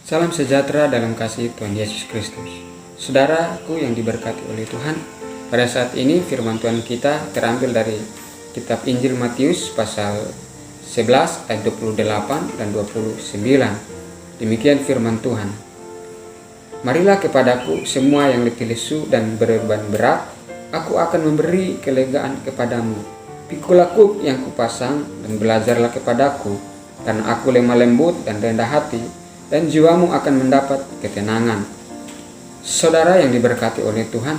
Salam sejahtera dalam kasih Tuhan Yesus Kristus. Saudaraku yang diberkati oleh Tuhan, pada saat ini firman Tuhan kita terambil dari kitab Injil Matius pasal 11 ayat 28 dan 29. Demikian firman Tuhan. Marilah kepadaku semua yang letih lesu dan berbeban berat, aku akan memberi kelegaan kepadamu. Pikulah kuk yang kupasang dan belajarlah kepadaku, karena aku lemah lembut dan rendah hati, dan jiwamu akan mendapat ketenangan. Saudara yang diberkati oleh Tuhan,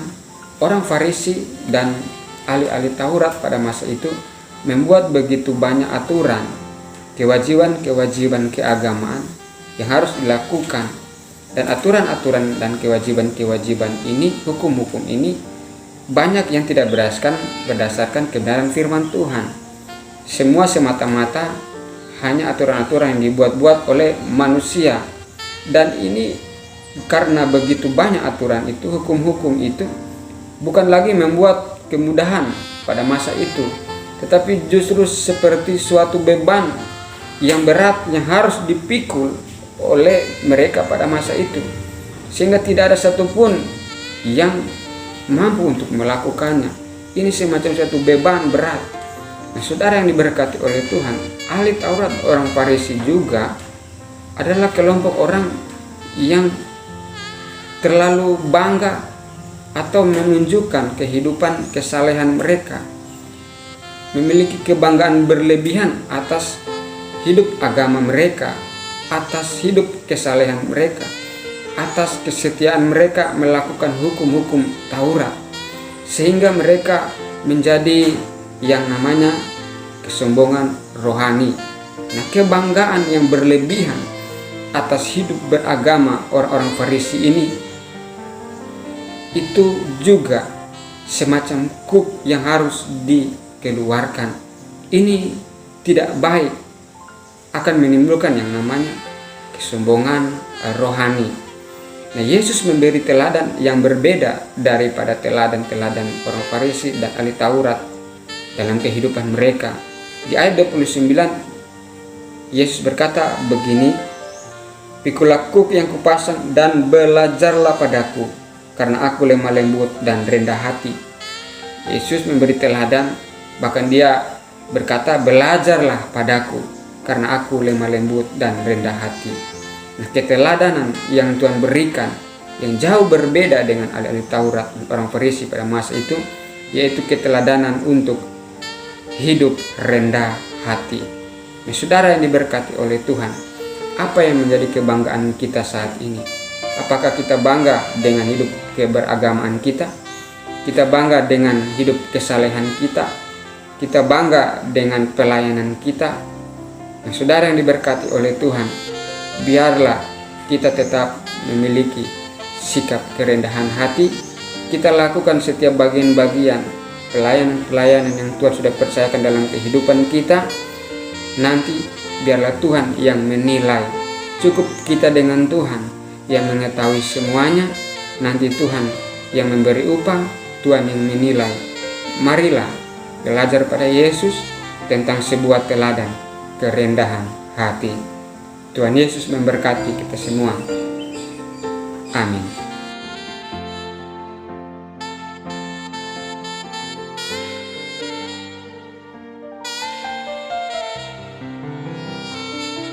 orang Farisi dan ahli-ahli Taurat pada masa itu membuat begitu banyak aturan, kewajiban-kewajiban keagamaan yang harus dilakukan. Dan aturan-aturan dan kewajiban-kewajiban ini, hukum-hukum ini, banyak yang tidak berdasarkan kebenaran firman Tuhan. Semua semata-mata hanya aturan-aturan yang dibuat-buat oleh manusia. Dan ini karena begitu banyak aturan itu, hukum-hukum itu bukan lagi membuat kemudahan pada masa itu, tetapi justru seperti suatu beban yang berat yang harus dipikul oleh mereka pada masa itu, sehingga tidak ada satupun yang mampu untuk melakukannya. Ini semacam suatu beban berat. Nah, saudara yang diberkati oleh Tuhan, ahli Taurat, orang Farisi juga adalah kelompok orang yang terlalu bangga atau menunjukkan kehidupan kesalehan mereka, memiliki kebanggaan berlebihan atas hidup agama mereka, atas hidup kesalehan mereka, atas kesetiaan mereka melakukan hukum-hukum Taurat, sehingga mereka menjadi yang namanya kesombongan rohani. Nah, kebanggaan yang berlebihan atas hidup beragama orang-orang Farisi ini, itu juga semacam kuk yang harus dikeluarkan. Ini tidak baik, akan menimbulkan yang namanya kesombongan rohani. Nah, Yesus memberi teladan yang berbeda daripada teladan-teladan orang Farisi dan ahli Taurat dalam kehidupan mereka. Di ayat 29 Yesus berkata begini, "Pikulah kuk yang kupasang dan belajarlah padaku, karena aku lemah lembut dan rendah hati." Yesus memberi teladan, bahkan dia berkata, "Belajarlah padaku, karena aku lemah lembut dan rendah hati." Nah, keteladanan yang Tuhan berikan yang jauh berbeda dengan ahli-ahli Taurat dan orang Farisi pada masa itu, yaitu keteladanan untuk hidup rendah hati. Nah, saudara yang diberkati oleh Tuhan, apa yang menjadi kebanggaan kita saat ini? Apakah kita bangga dengan hidup keberagamaan kita? Kita bangga dengan hidup kesalehan kita? Kita bangga dengan pelayanan kita? Nah, saudara yang diberkati oleh Tuhan, biarlah kita tetap memiliki sikap kerendahan hati. Kita lakukan setiap bagian-bagian pelayanan-pelayanan yang Tuhan sudah percayakan dalam kehidupan kita. Nanti biarlah Tuhan yang menilai. Cukup kita dengan Tuhan yang mengetahui semuanya. Nanti Tuhan yang memberi upah, Tuhan yang menilai. Marilah belajar pada Yesus tentang sebuah teladan kerendahan hati. Tuhan Yesus memberkati kita semua. Amin.